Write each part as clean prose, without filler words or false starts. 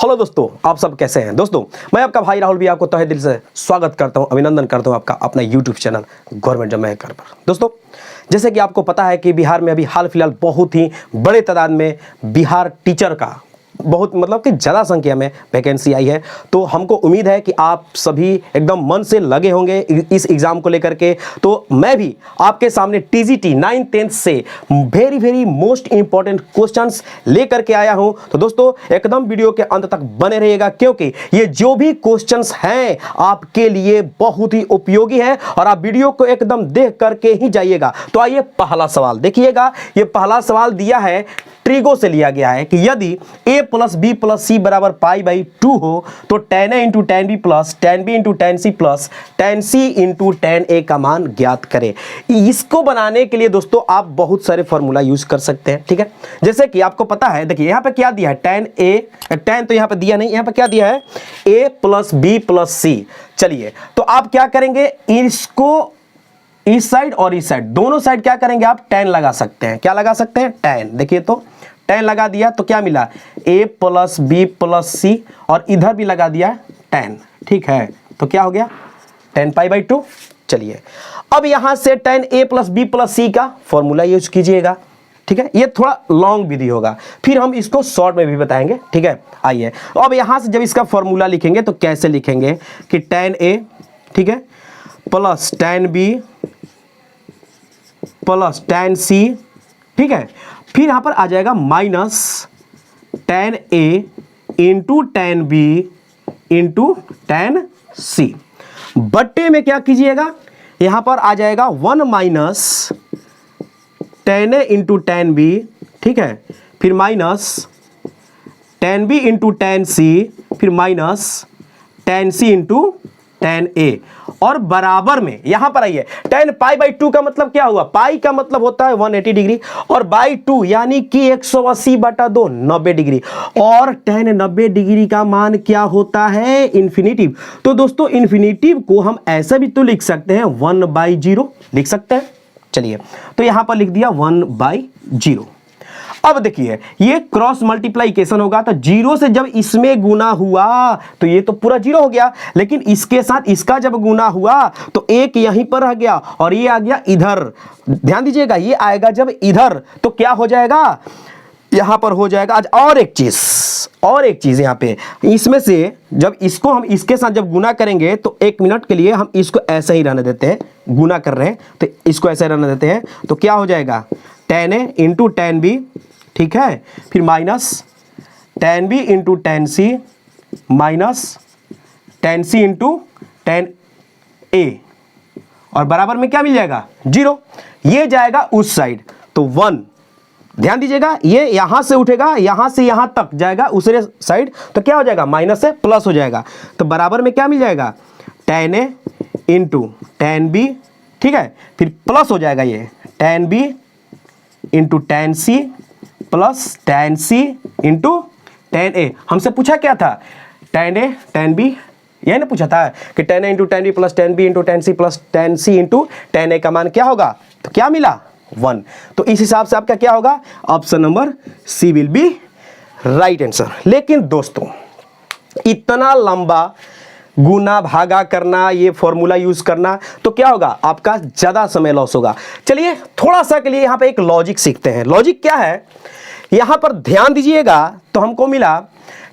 Hello दोस्तों, आप सब कैसे हैं। दोस्तों मैं आपका भाई राहुल भी आपको तहे दिल से स्वागत करता हूं, अभिनंदन करता हूं आपका अपना यूट्यूब चैनल गवर्नमेंट जब मैं कर पर। दोस्तों जैसे कि आपको पता है कि बिहार में अभी हाल फिलहाल बहुत ही बड़े तादाद में बिहार टीचर का बहुत मतलब कि ज़्यादा संख्या में वैकेंसी आई है। तो हमको उम्मीद है कि आप सभी एकदम मन से लगे होंगे इस एग्ज़ाम को लेकर के। तो मैं भी आपके सामने टीजीटी 9th-10th से वेरी मोस्ट इंपॉर्टेंट क्वेश्चंस लेकर के आया हूं। तो दोस्तों एकदम वीडियो के अंत तक बने रहिएगा, क्योंकि ये जो भी क्वेश्चंस हैं आपके लिए बहुत ही उपयोगी है और आप वीडियो को एकदम देख करके ही जाइएगा। तो आइए पहला सवाल देखिएगा। ये पहला सवाल दिया है, ट्रिगो से लिया गया है कि यदि a प्लस बी प्लस सी बराबर π/2 हो तो tan a into tan b plus tan b into tan c plus tan c into tan a का मान ज्ञात करें। इसको बनाने के लिए दोस्तों आप बहुत सारे फॉर्मूला यूज कर सकते हैं, ठीक है। जैसे कि आपको पता है, देखिए यहाँ पे क्या दिया है, tan तो यहाँ पे दिया नहीं, यहाँ पे क्या दिया है a प्लस बी प्लस सी। चलिए तो आप क्या करेंगे, इसको इस साइड और इस साइड दोनों साइड क्या करेंगे, आप tan लगा सकते हैं। क्या लगा सकते हैं, tan। देखिए तो tan लगा दिया तो क्या मिला, a प्लस बी प्लस सी, और इधर भी लगा दिया tan, ठीक है। तो क्या हो गया, tan π/2। चलिए अब यहां से tan a plus B plus C का फॉर्मूला यूज कीजिएगा, ठीक है। ये थोड़ा लॉन्ग विधि होगा, फिर हम इसको शॉर्ट में भी बताएंगे, ठीक है। आइए अब यहां से जब इसका फॉर्मूला लिखेंगे तो कैसे लिखेंगे कि tan a, ठीक है, plus tan b plus tan c, ठीक है। फिर यहां पर आ जाएगा minus tan a into tan b into tan c। बट्टे में क्या कीजिएगा, यहां पर आ जाएगा 1 minus tan a into tan b, ठीक है, फिर minus tan b into tan c, फिर minus tan c into tan a, और बराबर में यहां पर आइए tan π/2 का मतलब क्या हुआ, पाई का मतलब होता है 180 डिग्री और बाई 2 यानी कि 180/2 90 डिग्री, और tan 90 डिग्री का मान क्या होता है, इन्फिनिटिव। तो दोस्तों इन्फिनिटिव को हम ऐसा भी तो लिख सकते हैं 1/0 लिख सकते हैं। चलिए तो यहां पर लिख दिया 1/0। अब देखिए ये क्रॉस मल्टीप्लाइकेशन होगा तो 0 से जब इसमें गुना हुआ तो ये तो पूरा 0 हो गया, लेकिन इसके साथ इसका जब गुना हुआ तो एक यहीं पर रह गया और ये आ गया इधर। ध्यान दीजिएगा, ये आएगा जब इधर तो क्या हो जाएगा, यहां पर हो जाएगा। आज और एक चीज यहां पे, इसमें से जब इसको हम इसके साथ जब गुना करेंगे तो 1 मिनट के लिए हम इसको ऐसे ही रहने देते हैं, गुना कर रहे हैं तो इसको ऐसे रहने देते हैं। तो क्या हो जाएगा, tan a into tan b, ठीक है, फिर minus tan b into tan c minus tan c into tan a, और बराबर में क्या मिल जाएगा 0। ये जाएगा उस साइड तो 1। ध्यान दीजिएगा ये यहां से उठेगा, यहां से यहां तक जाएगा उस साइड, तो क्या हो जाएगा, माइनस से प्लस हो जाएगा। तो बराबर में क्या मिल जाएगा, tan a into tan b, ठीक है, फिर प्लस हो जाएगा ये tan b into tan c plus tan c into tan a। हमसे पूछा क्या था, tan a tan b, यही ना पूछा था कि tan a into tan b plus tan b into tan c plus tan c into tan a का मान क्या होगा, तो क्या मिला 1। तो इस हिसाब से आपका क्या होगा, option number C will be right answer. लेकिन दोस्तों इतना लंबा गुना भागा करना, ये फॉर्मूला यूज करना, तो क्या होगा, आपका ज्यादा समय लॉस होगा। चलिए थोड़ा सा के लिए यहां पे एक लॉजिक सीखते हैं। लॉजिक क्या है, यहां पर ध्यान दीजिएगा तो हमको मिला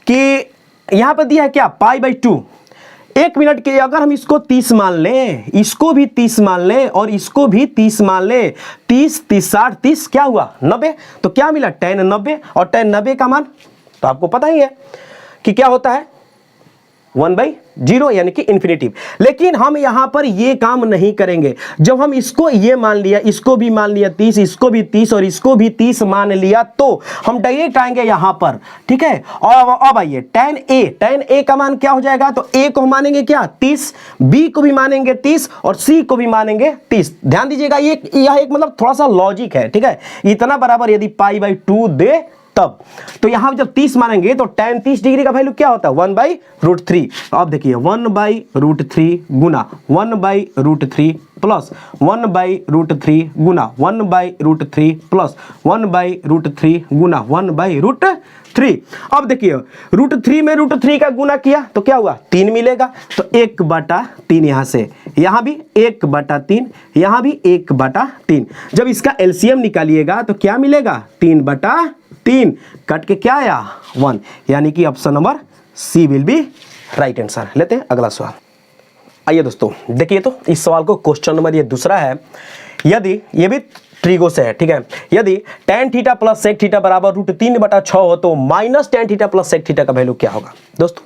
कि यहां पर दिया है क्या, π/2। 1 मिनट के अगर हम इसको 30 मान लें, इसको भी 30 मान लें और इसको भी 30 मान लें, 30 30 60 30 क्या हुआ 90। तो क्या मिला tan 90, और tan 90 का मान तो आपको पता ही है कि क्या होता है 1/0 यानी कि इन्फिनिटिव। लेकिन हम यहां पर ये काम नहीं करेंगे। जब हम इसको ये मान लिया, इसको भी मान लिया 30, इसको भी 30 और इसको भी 30 मान लिया, तो हम डायरेक्ट आएंगे यहां पर, ठीक है। और अब आइए tan a का मान क्या हो जाएगा, तो a को मानेंगे क्या 30, b को भी मानेंगे 30 और c को भी मानेंगे 30। ध्यान दीजिएगा यह एक मतलब थोड़ा सा लॉजिक है, ठीक है। इतना बराबर यदि π/2 दे तब तो यहां जब 30 मानेंगे तो tan 30 डिग्री का वैल्यू क्या होता है 1/√3। अब देखिए 1/√3 गुना 1/√3 प्लस 1/√3 गुना 1/√3 प्लस 1/√3 गुना 1/√3। अब देखिए √3 में √3 का गुना किया तो क्या हुआ 3 मिलेगा, तो 1/3 यहां से, यहां भी 1/3, यहां भी 1/3। जब इसका एलसीएम निकालिएगा तो क्या मिलेगा 3/3, कट के क्या आया 1, यानी कि option number C will be right answer. लेते हैं अगला सवाल। आइए दोस्तों देखिए, तो इस सवाल को क्वेश्चन नंबर ये दूसरा है। यदि ये भी ट्रिगो से है, ठीक है, यदि tan theta plus sec theta बराबर √3/6 हो तो minus tan theta plus sec theta का वैल्यू क्या होगा। दोस्तों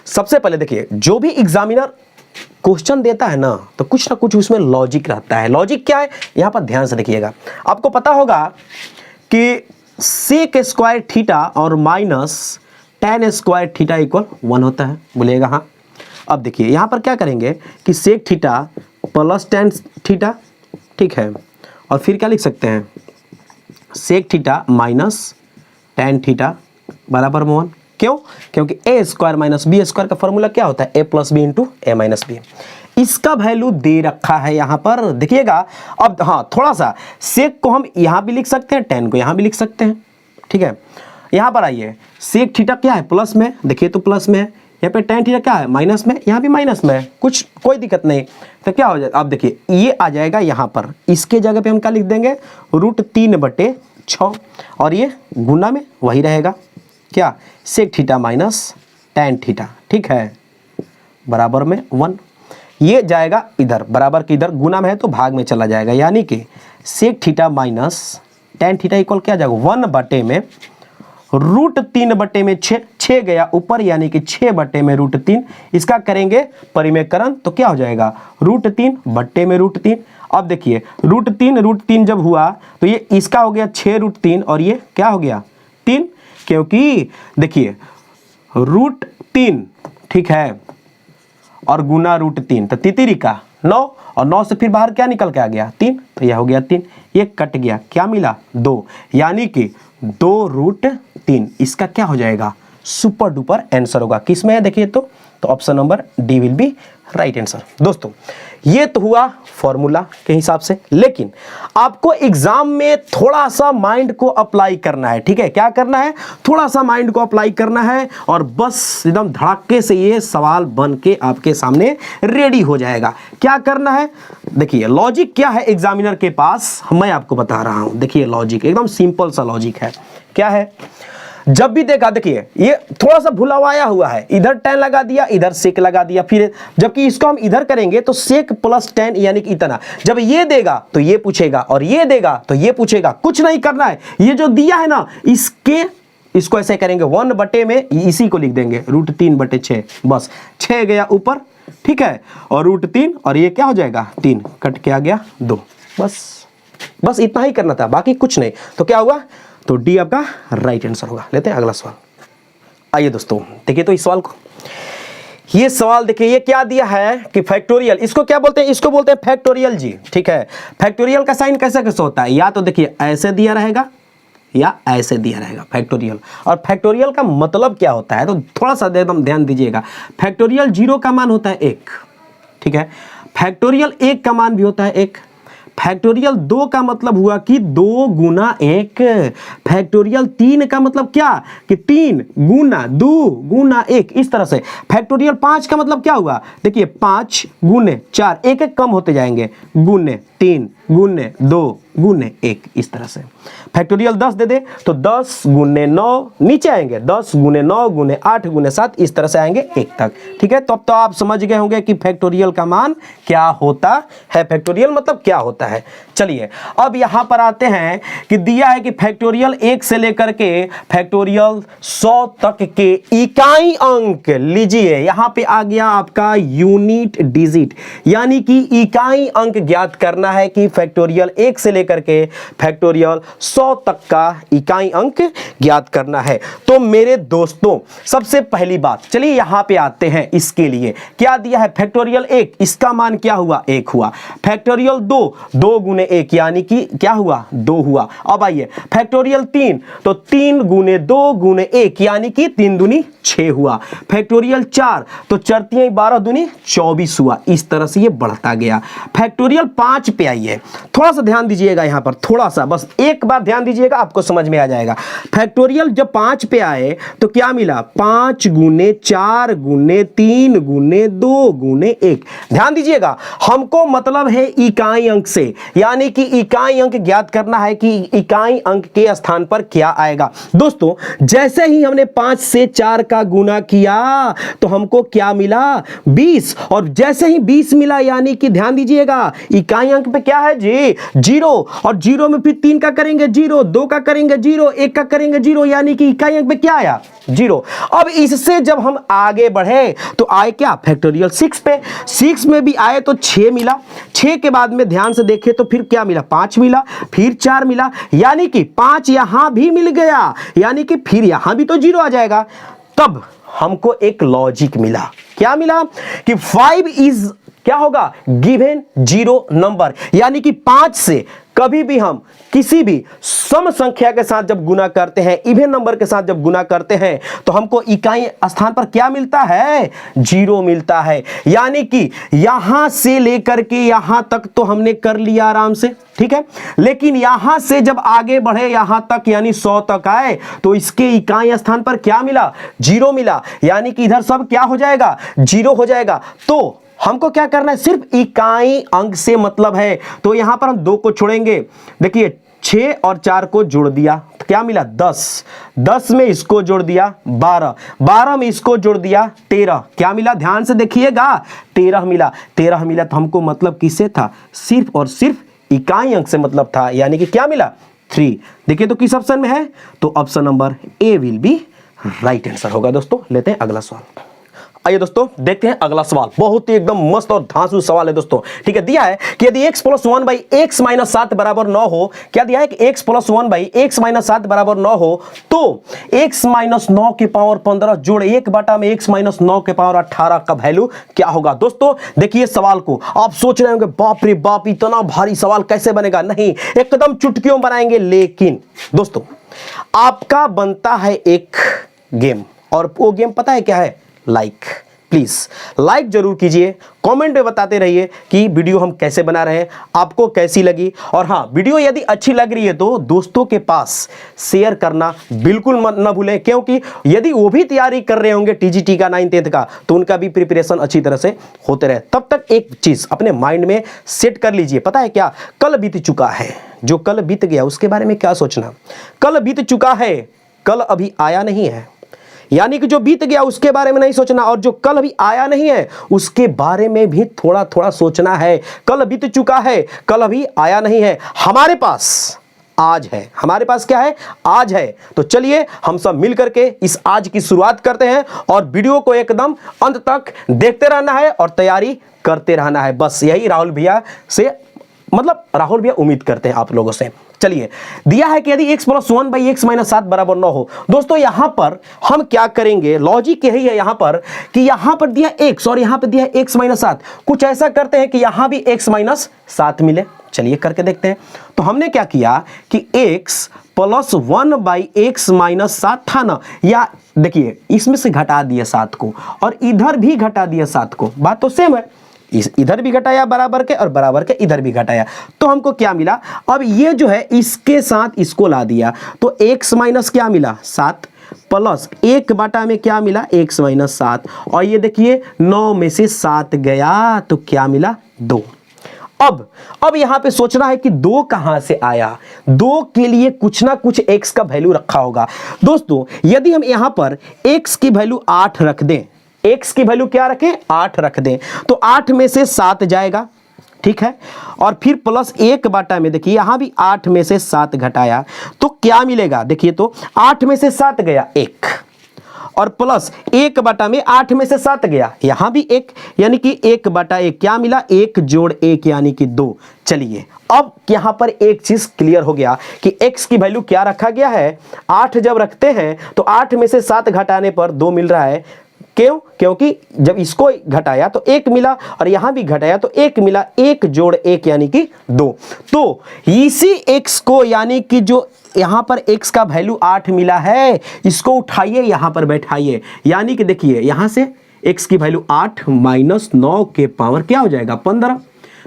सबसे पहले देखिए, जो भी एग्जामिनर क्वेश्चन देता है ना तो कुछ ना कुछ उसमें लॉजिक रहता है। लॉजिक क्या है यहां पर ध्यान से देखिएगा। आपको पता होगा कि सेक स्क्वायर थीटा और minus tan square theta equal 1 होता है, बोलिएगा हाँ। अब देखिए यहां पर क्या करेंगे कि sec theta plus tan theta, ठीक है, और फिर क्या लिख सकते हैं sec theta minus tan theta बराबर 1। क्यों? क्योंकि a square minus B square का फॉर्मूला क्या होता है a plus B into a minus B. इसका वैल्यू दे रखा है यहां पर, देखिएगा। अब हाँ, थोड़ा सा सेक को हम यहां भी लिख सकते हैं, tan को यहां भी लिख सकते हैं, ठीक है। यहां पर आइए, सेक थीटा क्या है प्लस में, देखिए तो प्लस में है, यहाँ पे tan थीटा क्या है माइनस में, यहाँ भी माइनस में है, कोई दिक्कत नहीं। तो क्या हो जाएगा, अब देखिए ये आ जाएगा यहाँ पर, इसके जगह पे हम क्या लिख देंगे √3/6, और ये गुना में वही रहेगा क्या sec theta minus tan theta, ठीक है, बराबर में 1। ये जाएगा इधर, बराबर के इधर, गुना में है तो भाग में चला जाएगा, यानी कि sec theta minus tan theta equal क्या जाएगा 1/में √3/6 गया ऊपर, यानी कि 6/√3। इसका करेंगे परिमेयकरण तो क्या हो जाएगा √3/√3। अब देखिए √3 जब हुआ तो ये इसका हो गया 6√3 और ये क्या हो गया 3, क्योंकि देखिए √3, ठीक है, और गुना √3 तो तितिरी का 9, और 9 से फिर बाहर क्या निकल के आ गया 3, तो यह हो गया 3, ये कट गया, क्या मिला 2, यानी कि 2√3। इसका क्या हो जाएगा सुपर डुपर आंसर होगा। किस में है देखिए, तो option number D will be right answer. दोस्तों ये तो हुआ फॉर्मूला के हिसाब से, लेकिन आपको एग्जाम में थोड़ा सा माइंड को अप्लाई करना है, ठीक है। क्या करना है, थोड़ा सा माइंड को अप्लाई करना है, और बस एकदम धड़ाके से ये सवाल बन के आपके सामने रेडी हो जाएगा। क्या करना है देखिए, लॉजिक क्या है एग्जामिनर के पास, मैं आपको बता रहा हूं। देखिए लॉजिक एकदम सिंपल सा लॉजिक है। क्या है, जब भी देखा, देखिए ये थोड़ा सा भुलवाया हुआ है, इधर tan लगा दिया, इधर सेक लगा दिया, फिर जबकि इसको हम इधर करेंगे तो सेक प्लस tan यानी कि इतना। जब ये देगा तो ये पूछेगा, और ये देगा तो ये पूछेगा, कुछ नहीं करना है। ये जो दिया है ना, इसको ऐसे करेंगे 1/में इसी को लिख देंगे √3/6, बस 6 गया ऊपर, ठीक है, और √3, और ये क्या हो जाएगा 3, कट के आ गया 2, बस इतना ही करना था, बाकी कुछ नहीं। तो क्या हुआ, तो डी आपका राइट आंसर होगा। लेते हैं अगला सवाल। आइए दोस्तों देखिए, तो इस सवाल को, ये सवाल देखिए, ये क्या दिया है कि फैक्टोरियल, इसको क्या बोलते हैं, इसको बोलते हैं फैक्टोरियल जी, ठीक है। फैक्टोरियल का साइन कैसे कैसे होता है, या तो देखिए ऐसे दिया रहेगा या ऐसे दिया रहेगा फैक्टोरियल। और फैक्टोरियल का मतलब क्या होता है, तो थोड़ा सा एकदम ध्यान दीजिएगा। फैक्टोरियल 0 का मान होता है 1, ठीक है। फैक्टोरियल 1 का मान भी होता है 1। फैक्टोरियल 2 का मतलब हुआ कि 2 गुना 1। फैक्टोरियल 3 का मतलब क्या कि 3 गुना 2 गुना 1, इस तरह से। फैक्टोरियल 5 का मतलब क्या हुआ, देखिए 5 गुने 4, एक एक कम होते जाएंगे, गुने 3 गुने 2 गुने 1, इस तरह से। फैक्टोरियल 10 दे दे तो 10 गुने 9 नीचे आएंगे, 10 गुने 9 गुने 8 गुने 7, इस तरह से आएंगे 1 तक, ठीक है। तो अब तो आप समझ गए होंगे कि फैक्टोरियल का मान क्या होता है, फैक्टोरियल मतलब क्या होता है। चलिए अब यहां पर आते हैं कि दिया है कि फैक्टोरियल 1 से लेकर के फैक्टोरियल 100 तक के इकाई अंक लीजिए। यहां पे आ गया आपका यूनिट डिजिट, यानी कि इकाई अंक ज्ञात करना है कि फैक्टोरियल 1 से लेकर के फैक्टोरियल 100 तक का इकाई अंक ज्ञात करना है। तो मेरे दोस्तों सबसे पहली बात, चलिए यहां पे आते हैं। इसके लिए क्या दिया है, फैक्टोरियल 1, इसका मान क्या हुआ, 1 हुआ। फैक्टोरियल 2, 2 गुने 1 यानी कि क्या हुआ, 2 हुआ। अब आइए फैक्टोरियल 3, तो 3 गुने 2 गुने 1 यानी कि 3 दूनी 6 हुआ। फैक्टोरियल 4, तो 4 × 12 दूनी 24 हुआ। इस तरह से ये बढ़ता गया। फैक्टोरियल 5 पे आइए, थोड़ा सा ध्यान दीजिएगा यहां पर, थोड़ा सा बस एक बार ध्यान दीजिएगा, आपको समझ में आ जाएगा। फैक्टोरियल जब 5 पे आए तो क्या मिला, 5 गुने 4 गुने 3 गुने 2 गुने 1। ध्यान दीजिएगा, हमको मतलब है इकाई अंक से, यानी कि इकाई अंक ज्ञात करना है कि इकाई अंक के स्थान पर क्या आएगा। दोस्तों जैसे ही हमने 5 से 4 का गुना किया तो हमको क्या मिला, 20, और जैसे ही 20 मिला यानी कि ध्यान दीजिएगा इकाई अंक पे क्या है जी, 0, और 0 में फिर 3 का करेंगे 0, 2 का करेंगे 0, 1 का करेंगे 0, यानी कि इकाई अंक पे क्या आया, 0। अब इससे जब हम आगे बढ़े तो आए क्या, फैक्टोरियल 6 पे। 6 में भी आए तो 6 मिला, 6 के बाद में ध्यान से देखें तो फिर क्या मिला, 5 मिला, फिर 4 मिला, यानी कि 5 यहां भी मिल गया, यानी कि फिर यहां भी तो 0 आ जाएगा। तब हमको एक लॉजिक मिला, क्या मिला कि 5 इज क्या होगा, गिवन 0 नंबर, यानी कि 5 से कभी भी हम किसी भी सम संख्या के साथ जब गुना करते हैं, इवन नंबर के साथ जब गुना करते हैं तो हमको इकाई स्थान पर क्या मिलता है, 0 मिलता है। यानी कि यहां से लेकर के यहां तक तो हमने कर लिया आराम से, ठीक है, लेकिन यहां से जब आगे बढ़े यहां तक यानी 100 तक आए तो इसके इकाई स्थान पर क्या मिला, 0 मिला, यानी कि इधर सब क्या हो जाएगा, 0 हो जाएगा। तो हमको क्या करना है, सिर्फ इकाई अंक से मतलब है। तो यहां पर हम 2 को छोड़ेंगे, देखिए 6 और 4 को जोड़ दिया तो क्या मिला, 10, 10 में इसको जोड़ दिया 12, 12 में इसको जोड़ दिया 13, क्या मिला, ध्यान से देखिएगा 13 मिला। 13 मिला तो हमको मतलब किससे था, सिर्फ और सिर्फ इकाई अंक से मतलब था, यानी कि क्या मिला, 3। देखिए तो किस ऑप्शन में है, तो option number A will be right answer होगा। दोस्तों लेते हैं अगला सवाल। आइए दोस्तों देखते हैं अगला सवाल, बहुत ही एकदम मस्त और धांसू सवाल है दोस्तों, ठीक है। दिया है कि यदि x + 1 / x - 7 बराबर 9 हो, क्या दिया है कि x + 1 / x - 7 बराबर 9 हो तो x - 9 की पावर 15 जोड़ 1 बटा में x - 9 की पावर 18 का वैल्यू क्या होगा। दोस्तों देखिए सवाल को, आप सोच रहे होंगे बाप रे बाप इतना भारी सवाल कैसे बनेगा, नहीं एकदम चुटकियों बनाएंगे। लेकिन दोस्तों आपका बनता है एक गेम, और वो गेम पता है क्या है, लाइक। प्लीज लाइक जरूर कीजिए, कमेंट में बताते रहिए कि वीडियो हम कैसे बना रहे हैं, आपको कैसी लगी। और हाँ, वीडियो यदि अच्छी लग रही है तो दोस्तों के पास शेयर करना बिल्कुल मत ना भूलें, क्योंकि यदि वो भी तैयारी कर रहे होंगे टीजीटी का 9th 10th का, तो उनका भी प्रिपरेशन अच्छी तरह से होते रहे। तब तक एक चीज अपने माइंड में सेट कर लीजिए, पता है क्या, कल बीत चुका है, जो कल बीत गया उसके बारे में क्या सोचना। कल बीत चुका है, कल अभी आया नहीं है, यानी कि जो बीत गया उसके बारे में नहीं सोचना, और जो कल अभी आया नहीं है उसके बारे में भी थोड़ा थोड़ा सोचना है। कल बीत चुका है, कल अभी आया नहीं है, हमारे पास आज है। हमारे पास क्या है, आज है। तो चलिए हम सब मिल करके इस आज की शुरुआत करते हैं, और वीडियो को एकदम अंत तक देखते रहना है और तैयारी करते रहना है। बस यही राहुल भैया से, मतलब राहुल भैया उम्मीद करते हैं आप लोगों से। चलिए दिया है कि यदि x + 1 / x - 7 बराबर 9 हो, दोस्तों यहां पर हम क्या करेंगे, लॉजिक यही है यहां पर कि यहां पर दिया x और यहां पर दिया x - 7, कुछ ऐसा करते हैं कि यहां भी x - 7 मिले। चलिए करके देखते हैं। तो हमने क्या किया कि x + 1 / x - 7 था ना, या देखिए इसमें से घटा दिया 7 को और इधर भी घटा दिया 7 को, बात तो सेम है, इधर भी घटाया बराबर के और बराबर के इधर भी घटाया, तो हमको क्या मिला, अब ये जो है इसके साथ इसको ला दिया तो x माइनस क्या मिला 7 प्लस 1 बटा में क्या मिला x - 7, और ये देखिए 9 में से 7 गया तो क्या मिला 2। अब यहां पे सोचना है कि 2 कहां से आया, 2 के लिए कुछ ना कुछ x का वैल्यू रखा होगा। दोस्तों यदि हम यहां पर x की वैल्यू 8 रख दें, x की वैल्यू क्या रखें 8 रख दें, तो 8 में से 7 जाएगा, ठीक है, और फिर प्लस 1 बटा में देखिए यहां भी 8 में से 7 घटाया तो क्या मिलेगा, देखिए तो 8 में से 7 गया 1, और प्लस 1/8 में से 7 गया, यहां भी 1 यानी कि 1/1 क्या मिला, 1 जोड़ 1 यानी कि 2। चलिए अब यहां पर एक चीज क्लियर हो गया कि x की वैल्यू क्या रखा गया है, 8 जब रखते हैं तो 8 में से 7 घटाने पर 2 मिल रहा है। क्यों? क्योंकि जब इसको घटाया तो 1 मिला और यहां भी घटाया तो 1 मिला, 1 जोड़ 1 यानी कि 2। तो इसी x को यानी कि जो यहां पर x का वैल्यू 8 मिला है, इसको उठाइए यहां पर बैठाइए, यानी कि देखिए यहां से x की वैल्यू 8 माइनस 9 के पावर क्या हो जाएगा 15,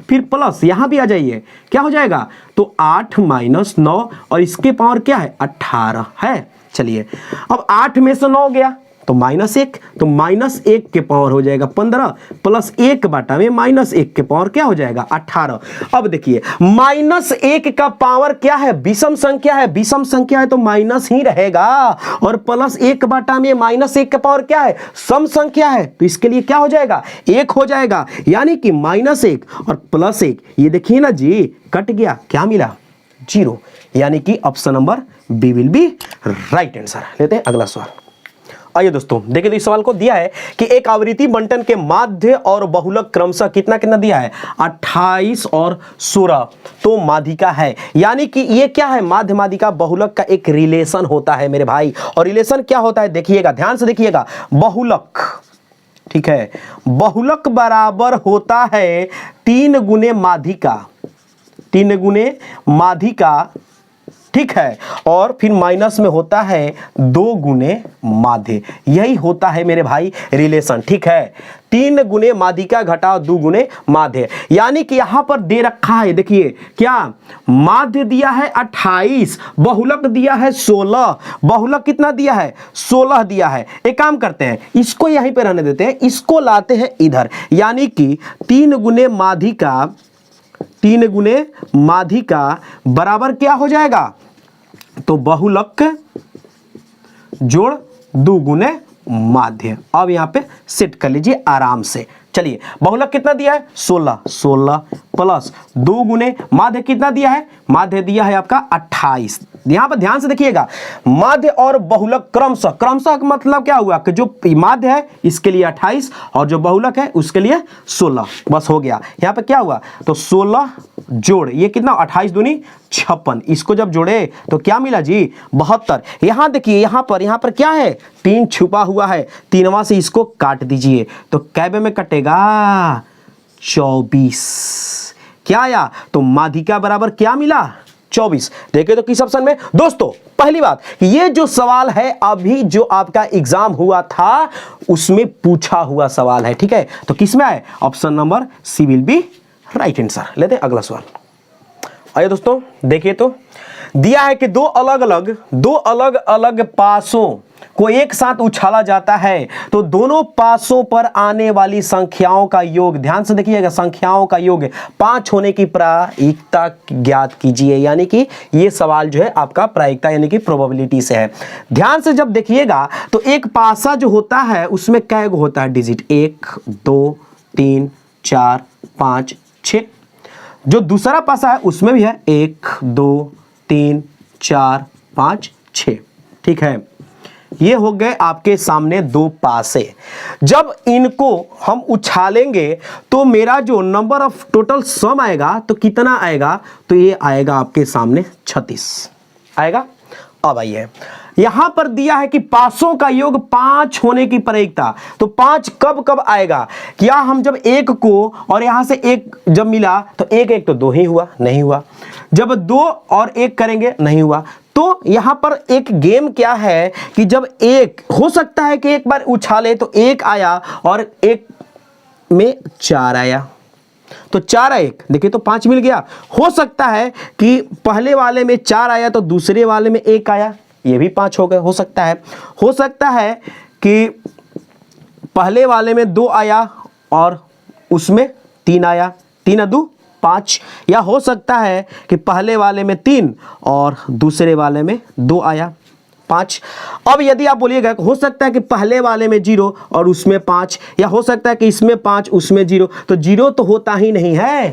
फिर प्लस यहां भी आ जाइए क्या हो जाएगा, तो 8 माइनस 9 और इसके पावर क्या है 18 है। चलिए अब 8 में से 9 गया तो -1, तो -1 के पावर हो जाएगा 15 प्लस 1 में -1 के पावर क्या हो जाएगा 18। अब देखिए -1 का पावर क्या है, विषम संख्या है, विषम संख्या है तो माइनस ही रहेगा, और प्लस 1 में -1 का पावर क्या है, सम संख्या है, तो इसके लिए क्या हो जाएगा 1 हो जाएगा, यानी कि -1 और +1 ये देखिए ना जी कट गया, क्या मिला 0, यानी कि option number B will be right answer. लेते हैं अगला सवाल। आइए दोस्तों देखिए, तो इस सवाल को दिया है कि एक आवृत्ति बंटन के माध्य और बहुलक क्रमशः कितना कितना दिया है 28 और 16, तो माध्यिका है, यानी कि ये क्या है माध्य माध्यिका बहुलक का एक रिलेशन होता है मेरे भाई। और रिलेशन क्या होता है देखिएगा, ध्यान से देखिएगा, बहुलक, ठीक है, बहुलक बराबर होता है 3 गुने माध्यिका, 3 गुने माध्यिका, ठीक है, और फिर माइनस में होता है 2 गुने माध्य, यही होता है मेरे भाई रिलेशन, ठीक है, 3 गुने माध्यिका घटाओ 2 गुने माध्य, यानी कि यहां पर दे रखा है देखिए क्या, माध्य दिया है 28, बहुलक दिया है 16, बहुलक कितना दिया है 16 दिया है। एक काम करते हैं इसको यहीं पे रहने देते हैं, इसको लाते हैं इधर, यानी कि 3 गुने माध्यिका, 3 गुने माध्यिका बराबर क्या हो जाएगा, तो बहुलक जोड़ 2 गुने माध्य। अब यहां पे सेट कर लीजिए आराम से। चलिए बहुलक कितना दिया है 16, 16 प्लस 2 गुने माध्य कितना दिया है, माध्य दिया है आपका 28। यहां पर ध्यान से देखिएगा, माध्य और बहुलक क्रमशः, क्रमशः का मतलब क्या हुआ कि जो माध्य है इसके लिए 28 और जो बहुलक है उसके लिए 16, बस हो गया। यहां पे क्या हुआ, तो 16 जोड़ ये कितना 28 दूनी 56, इसको जब जोड़े तो क्या मिला जी 72। यहां देखिए यहां पर क्या है 3 छुपा हुआ है, 3वां से इसको काट दीजिए तो कैबे में कटेगा 24, क्या आया, तो माध्यिका बराबर क्या मिला 24। देखिए तो किस ऑप्शन में दोस्तों, पहली बात ये जो सवाल है अभी जो आपका एग्जाम हुआ था उसमें पूछा हुआ सवाल है, ठीक है, तो किस में आए option number C will be right answer. लेते हैं अगला सवाल। आइए दोस्तों देखिए, तो दिया है कि दो अलग अलग पासों को एक साथ उछाला जाता है तो दोनों पासों पर आने वाली संख्याओं का योग, ध्यान से देखिएगा, संख्याओं का योग 5 होने की प्रायिकता ज्ञात कीजिए, यानी कि ये सवाल जो है आपका प्रायिकता यानी कि प्रोबेबिलिटी से है। ध्यान से जब देखिएगा तो एक पासा जो होता है उसमें कै गो होता है डिजिट, 1 2 3 4 5 6, जो दूसरा पासा है उसमें भी है 1 2 3 4 5 6, ठीक है, ये हो गए आपके सामने 2 पासे। जब इनको हम उछालेंगे तो मेरा जो नंबर ऑफ टोटल सम आएगा तो कितना आएगा, तो ये आएगा आपके सामने 36 आएगा। अब आइए यहां पर दिया है कि पासों का योग 5 होने की प्रायिकता, तो 5 कब कब आएगा, क्या हम जब 1 को और यहां से 1 जब मिला तो 1 1 तो 2 ही हुआ, नहीं हुआ, जब 2 और 1 करेंगे नहीं हुआ, तो यहां पर एक गेम क्या है कि जब 1 हो सकता है कि एक बार उछाले तो 1 आया और 1 में 4 आया, तो 4 1 देखिए तो 5 मिल गया। हो सकता है कि पहले वाले में 4 आया तो दूसरे वाले में 1 आया, ये भी 5 हो गए। हो सकता है कि पहले वाले में 2 आया और उसमें 3 आया, 3 2 5, या हो सकता है कि पहले वाले में 3 और दूसरे वाले में 2 आया 5। अब यदि आप बोलिएगा हो सकता है कि पहले वाले में 0 और उसमें 5, या हो सकता है कि इसमें 5 उसमें 0, तो 0 तो होता ही नहीं है।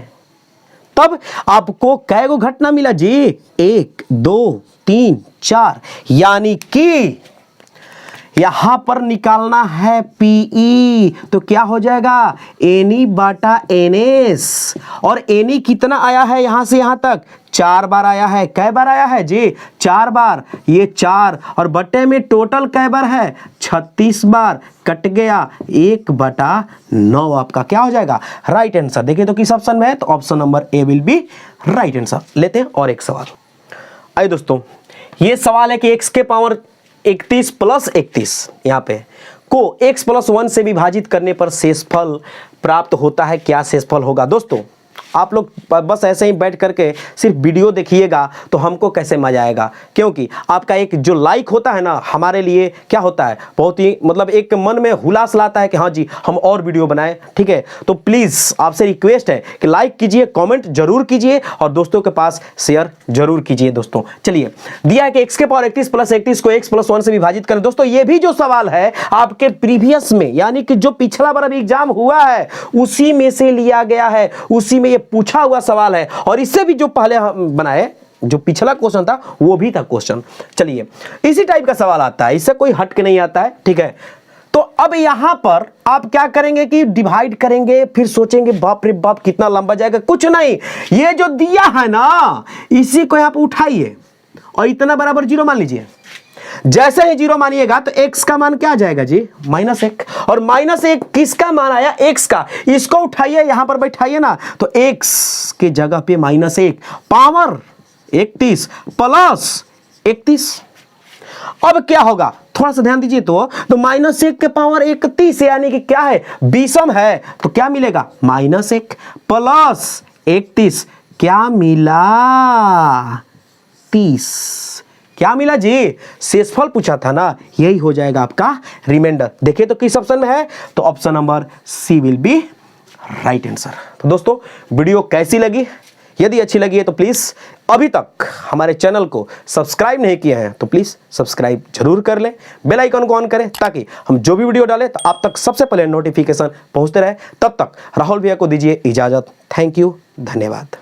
तब आपको कै गो घटना मिला जी, 1 2 3 4, यानी कि यहां पर निकालना है पीई, तो क्या हो जाएगा एनई बाटा एनएस। और एनई कितना आया है यहां से यहां तक 4 बार आया है। कै बार आया है जी 4 बार, ये 4 और बटे में टोटल कै बार है 36 बार, कट गया 1/9 आपका क्या हो जाएगा राइट आंसर। देखिए तो किस ऑप्शन में है, तो option number A will be right answer. लेते हैं और एक सवाल। आइए दोस्तों, ये सवाल है कि x के पावर 31 प्लस 31 यहाँ पे को x प्लस 1 से विभाजित करने पर शेषफल प्राप्त होता है, क्या शेषफल होगा। दोस्तों आप लोग बस ऐसे ही बैठ करके सिर्फ वीडियो देखिएगा तो हमको कैसे मजा आएगा, क्योंकि आपका एक जो लाइक होता है ना हमारे लिए क्या होता है, बहुत ही मतलब एक मन में हुलास लाता है कि हाँ जी हम और वीडियो बनाएं। ठीक है, तो प्लीज़ आपसे रिक्वेस्ट है कि लाइक कीजिए, कमेंट जरूर कीजिए और दोस्तों के पास शेयर जरूर कीजिए। दोस्तों चलिए, दिया है कि x के पावर 31 प्लस 31 को x प्लस 1 से विभाजित करें। दोस्तों ये भी जो सवाल है आपके प्रीवियस में यानी कि जो पिछला बार अभी एग्जाम हुआ है उसी में से लिया गया है, उसी में पूछा हुआ सवाल है। और इससे भी जो पहले हम बनाए जो पिछला क्वेश्चन था वो भी था क्वेश्चन। चलिए इसी टाइप का सवाल आता है, इससे कोई हट के नहीं आता है। ठीक है, तो अब यहां पर आप क्या करेंगे कि डिवाइड करेंगे, फिर सोचेंगे बाप रे बाप कितना लंबा जाएगा। कुछ नहीं, ये जो दिया है ना इसी को आप उठाइए और इतना बराबर 0 मान लीजिए। जैसे ही 0 मानिएगा तो x का मान क्या आ जाएगा जी -1, और -1 किसका मान आया x का, इसको उठाइए यहां पर बैठाइए ना, तो x के जगह पे -1 पावर 31 प्लस 31। अब क्या होगा थोड़ा सा ध्यान दीजिए, तो -1 के पावर 31 यानी कि क्या है विषम है, तो क्या मिलेगा -1 प्लस 31 क्या मिला 30। क्या मिला जी शेषफल पूछा था ना, यही हो जाएगा आपका रिमाइंडर। देखिए तो किस ऑप्शन में है, तो option number C will be right answer. तो दोस्तों वीडियो कैसी लगी, यदि अच्छी लगी है तो प्लीज अभी तक हमारे चैनल को सब्सक्राइब नहीं किए हैं तो प्लीज सब्सक्राइब जरूर कर लें, बेल आइकन को ऑन करें ताकि हम जो भी वीडियो डालें तो आप तक सबसे पहले नोटिफिकेशन पहुंचते रहे। तब तक राहुल भैया को दीजिए इजाजत। थैंक यू, धन्यवाद।